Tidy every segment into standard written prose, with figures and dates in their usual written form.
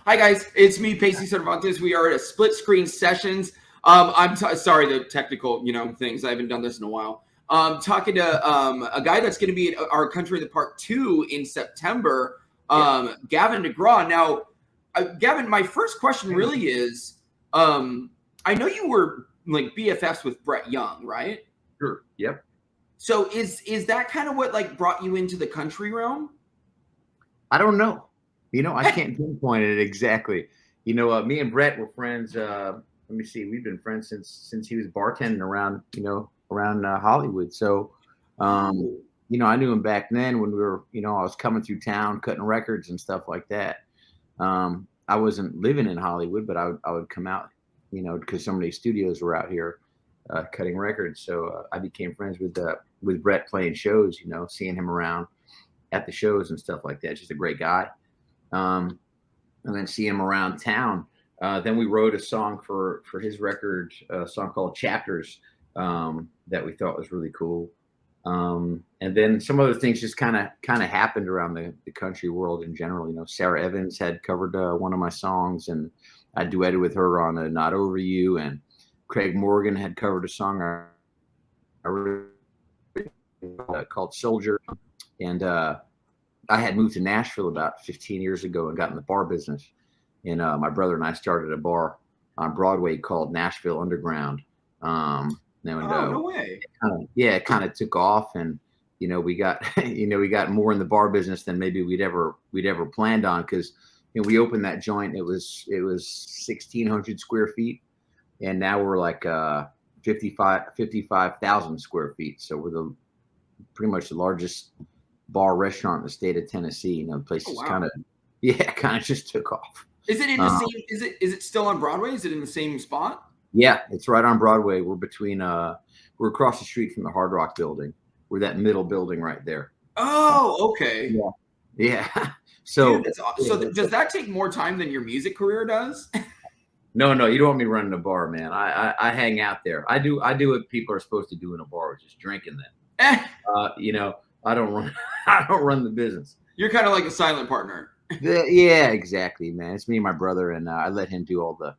Hi guys, it's me, Pacey Cervantes. We are at a split screen sessions. Sorry the technical, things. I haven't done this in a while. Talking to a guy that's going to be at our Country of the Park 2 in September, Gavin DeGraw. Now, Gavin, my first question really is, I know you were like BFFs with Brett Young, right? Sure. Yep. So is that kind of what like brought you into the country realm? I don't know. I can't pinpoint it exactly. Me and Brett were friends. Let me see. We've been friends since he was bartending around Hollywood. So, I knew him back then when we were, I was coming through town cutting records and stuff like that. I wasn't living in Hollywood, but I would come out, because so many studios were out here cutting records. So I became friends with Brett playing shows, seeing him around at the shows and stuff like that. Just a great guy. And then see him around town. Then we wrote a song for his record, a song called Chapters, that we thought was really cool. And then some other things just kind of happened around the country world in general. Sarah Evans had covered one of my songs, and I duetted with her on Not Over You, and Craig Morgan had covered a song called Soldier. And I had moved to Nashville about 15 years ago and got in the bar business. And my brother and I started a bar on Broadway called Nashville Underground. No way. It kind of took off, and we got we got more in the bar business than maybe we'd ever planned on, because we opened that joint. It was 1,600 square feet, and now we're like 55,000 square feet. So we're pretty much the largest bar restaurant in the state of Tennessee. The place is kind of just took off. Is it in the same? Is it still on Broadway? Is it in the same spot? Yeah, it's right on Broadway. We're between we're across the street from the Hard Rock building. We're that middle building right there. Oh, okay. Yeah. So, dude, does that take more time than your music career does? No, you don't want me running a bar, man. I hang out there. I do what people are supposed to do in a bar, which is drinking them. I don't run the business. You're kind of like a silent partner. Yeah, exactly, man. It's me and my brother, and I let him do all the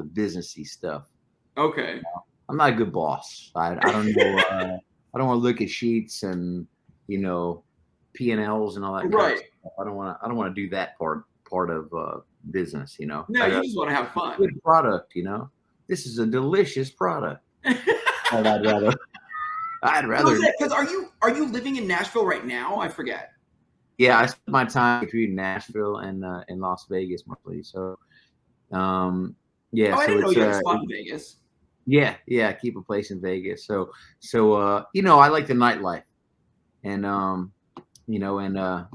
businessy stuff. Okay. I'm not a good boss. I don't know. I don't want to look at sheets and P&Ls and all that. Right. Kind of stuff. I don't want to do that part of business. No, you just want to have fun. Good product. This is a delicious product. I'd rather. Because are you living in Nashville right now? I forget. Yeah, I spend my time between Nashville and in Las Vegas mostly. So, yeah. Oh, I didn't know you had a spot in Vegas. Yeah, keep a place in Vegas. So I like the nightlife, and a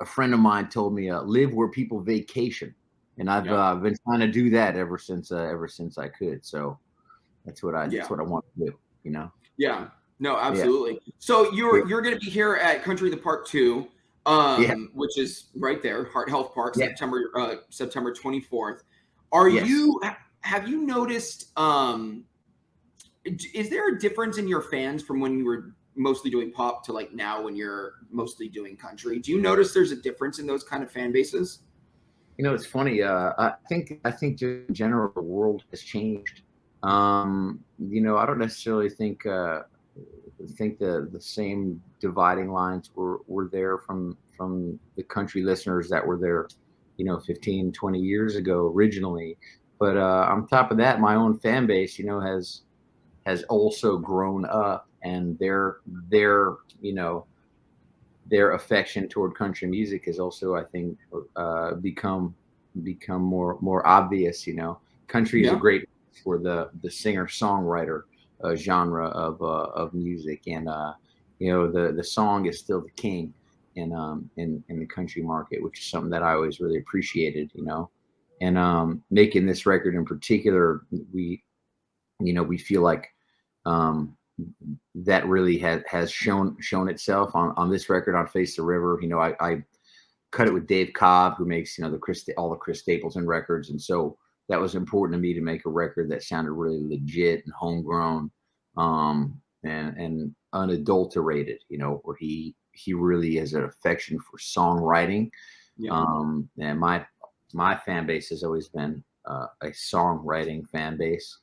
friend of mine told me live where people vacation, and I've been trying to do that ever since I could. So that's what I want to do. Yeah. No, absolutely. Yeah. So you're going to be here at Country of the Park 2, which is right there, Heart Health Park, September 24th. Have you noticed, is there a difference in your fans from when you were mostly doing pop to like now when you're mostly doing country? Do you notice there's a difference in those kind of fan bases? It's funny. I think just in general, the world has changed. I don't necessarily think the same dividing lines were there from the country listeners that were there, 15, 20 years ago originally. But on top of that, my own fan base, has also grown up, and their affection toward country music has also, I think, become more obvious. Country is a great for the singer-songwriter genre of music, and the song is still the king in the country market, which is something that I always really appreciated. And making this record in particular, we feel like that really has shown itself on this record, on Face the River. I cut it with Dave Cobb, who makes all the Chris Stapleton records, and so that was important to me to make a record that sounded really legit and homegrown, and unadulterated. Where he really has an affection for songwriting, and my my fan base has always been a songwriting fan base,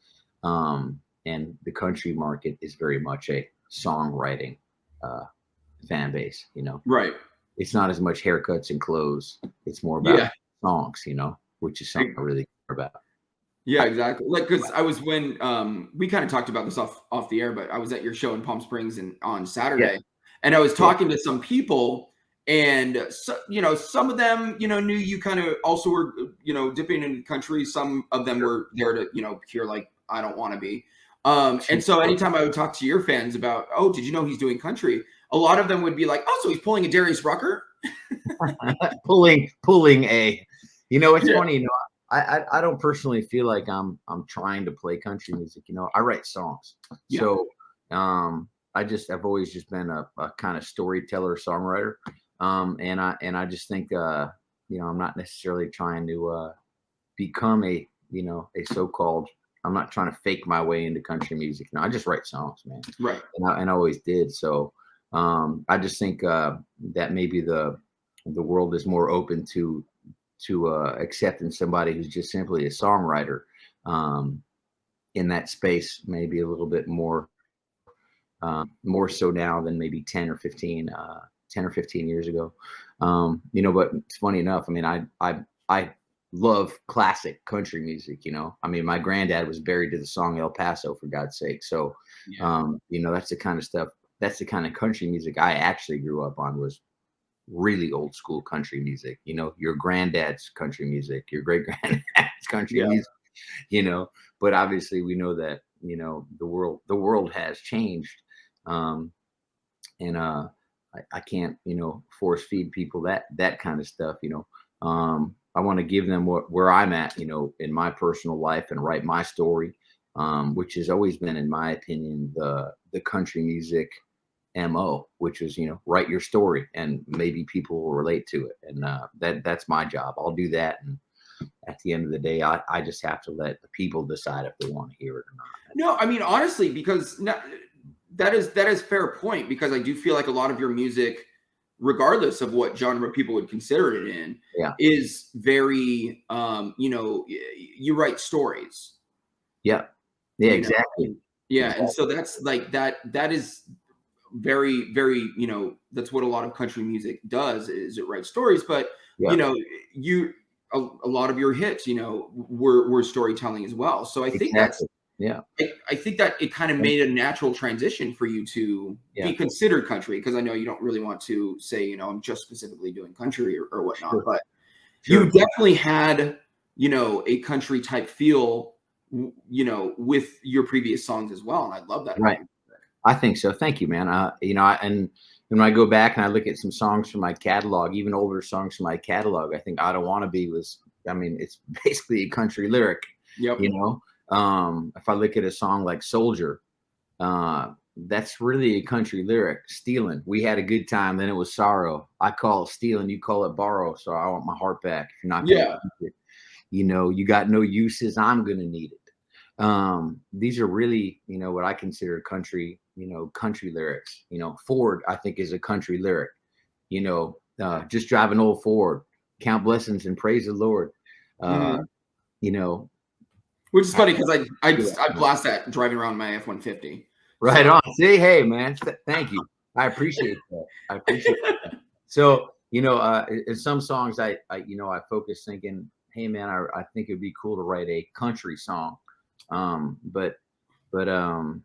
and the country market is very much a songwriting uh, fan base. Right. It's not as much haircuts and clothes. It's more about Yeah. songs, which is something I really care about. Yeah, exactly. Like, because I was when we kind of talked about this off the air, but I was at your show in Palm Springs on Yeah, Saturday, and I was yeah, talking to some people, and some of them knew you kind of also were dipping into the country. Some of them were there to hear like I don't want to be. And so anytime I would talk to your fans about, oh, did you know he's doing country? A lot of them would be like, oh, so he's pulling a Darius Rucker. pulling a. It's Yeah. funny. I don't personally feel like I'm trying to play country music. I write songs. Yeah. So I've always just been a kind of storyteller songwriter. And I just think I'm not necessarily trying to become a so-called. I'm not trying to fake my way into country music. No, I just write songs, man. Right. And I always did. So I just think that maybe the world is more open to accepting somebody who's just simply a songwriter in that space, maybe a little bit more so now than maybe 10 or 15 years ago. But it's funny enough. I mean, I love classic country music. I mean, my granddad was buried to the song El Paso, for God's sake. So, that's the kind of stuff. That's the kind of country music I actually grew up on, was really old school country music. Your granddad's country music, your great granddad's country music. But obviously we know that the world has changed, and I can't force feed people that kind of stuff. I want to give them where I'm at in my personal life, and write my story, which has always been, in my opinion, the country music MO, which is write your story and maybe people will relate to it, and that's my job. I'll do that, and at the end of the day, I just have to let the people decide if they want to hear it or not. No, I mean, honestly, because that is fair point, because I do feel like a lot of your music, regardless of what genre people would consider it in, is very you write stories. Yeah exactly. Yeah, and so that's like that is very, very, that's what a lot of country music does, is it writes stories. But a lot of your hits were storytelling as well. So I think that's I think that it kind of made a natural transition for you to be considered country, because I know you don't really want to say I'm just specifically doing country or whatnot, but you definitely had a country type feel with your previous songs as well, and I love that. Right. I think so. Thank you, man. And when I go back and I look at some songs from my catalog, even older songs from my catalog, I think I Don't Want to Be it's basically a country lyric. Yep. If I look at a song like Soldier, that's really a country lyric. Stealing. We had a good time, then it was sorrow. I call it stealing, you call it borrow. So I want my heart back. If you're not gonna keep it, you got no uses, I'm gonna need it. These are really, what I consider country, country lyrics. Ford, I think, is a country lyric. Just drive an old Ford, count blessings and praise the Lord. Which is funny, because I blast that driving around my F-150. Right on. See, hey man, thank you. I appreciate that. So in some songs I focus thinking, hey man, I think it'd be cool to write a country song. But I don't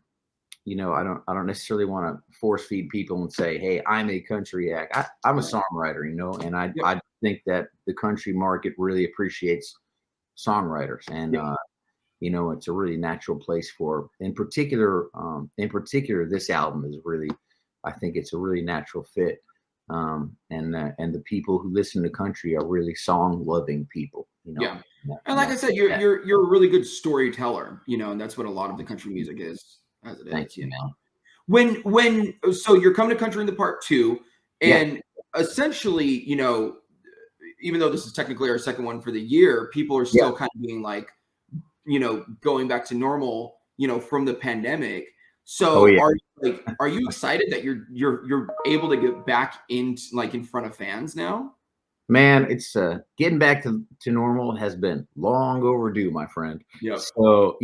necessarily want to force feed people and say, hey, I'm a country act. I'm a songwriter, and I think that the country market really appreciates songwriters, and it's a really natural place for, in particular, this album is really, I think it's a really natural fit. And the people who listen to country are really song loving people, Yeah. And like I said, you're a really good storyteller, and that's what a lot of the country music is, as it is. Thank you, man. So you're coming to Country in the Park 2, and essentially, even though this is technically our second one for the year, people are still kind of being like, going back to normal, from the pandemic. So are you excited that you're able to get back into, like, in front of fans now? Man, it's getting back to normal has been long overdue, my friend. Yep. So,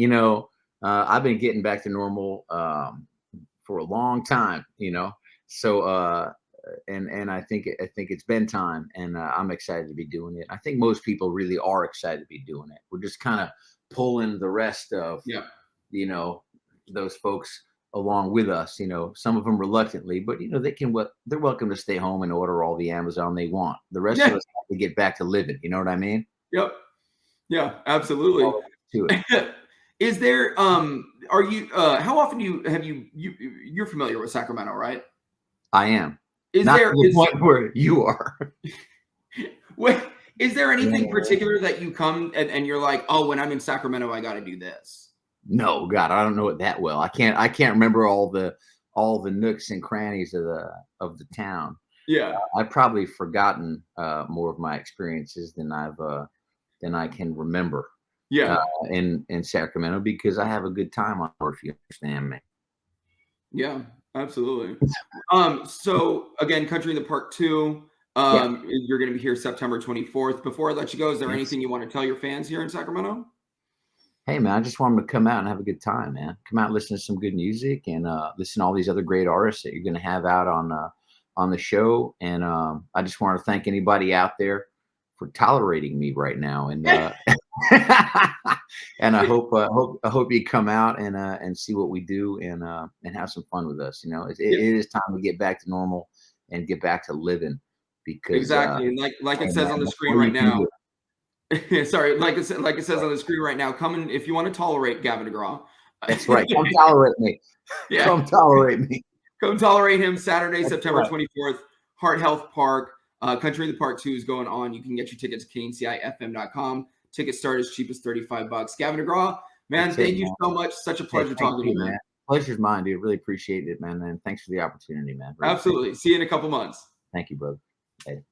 I've been getting back to normal for a long time, So and I think it's been time, and I'm excited to be doing it. I think most people really are excited to be doing it. We're just kind of pulling the rest of Yeah. you know those folks along with us. Some of them reluctantly, but they're welcome to stay home and order all the Amazon they want. The rest of Yeah. us have to get back to living. You know what I mean? Yep. Yeah, absolutely. All to it. Is there are you how often you're familiar with Sacramento, right? I am Is not to there the point where you are. what is there anything Yeah. particular that you come and you're like, oh, when I'm in Sacramento, I got to do this? No, God, I don't know it that well. I can't remember all the nooks and crannies of the town. Yeah. I've probably forgotten more of my experiences than I can remember uh, Yeah. in Sacramento, because I have a good time on Earth. If you understand me? Yeah, absolutely. So again, Country in the Park 2, Yeah. you're going to be here September 24th. Before I let you go, is there Yes. anything you want to tell your fans here in Sacramento? Hey man, I just want them to come out and have a good time, man. Come out, and listen to some good music, and listen to all these other great artists that you're going to have out on the show. And I just want to thank anybody out there for tolerating me right now. And and I hope you come out and see what we do, and have some fun with us. It Yeah, is time to get back to normal and get back to living, because exactly. And like hey, it says man, on the that's screen all right you can now. do. Sorry, like it says on the screen right now, come in if you want to tolerate Gavin DeGraw. That's right. Come tolerate me. Yeah, Come tolerate me. come tolerate him Saturday, That's September right. 24th, Heart Health Park. Country of the Park 2 is going on. You can get your tickets at kncifm.com. Tickets start as cheap as $35. Gavin DeGraw, man, That's it, thank you man. so much. Such a Hey, pleasure thank talking to you, you, man. man. Pleasure's mine, dude. Really appreciate it, man. And thanks for the opportunity, man. Really. Absolutely. See you in a couple months. Thank you, brother. Later.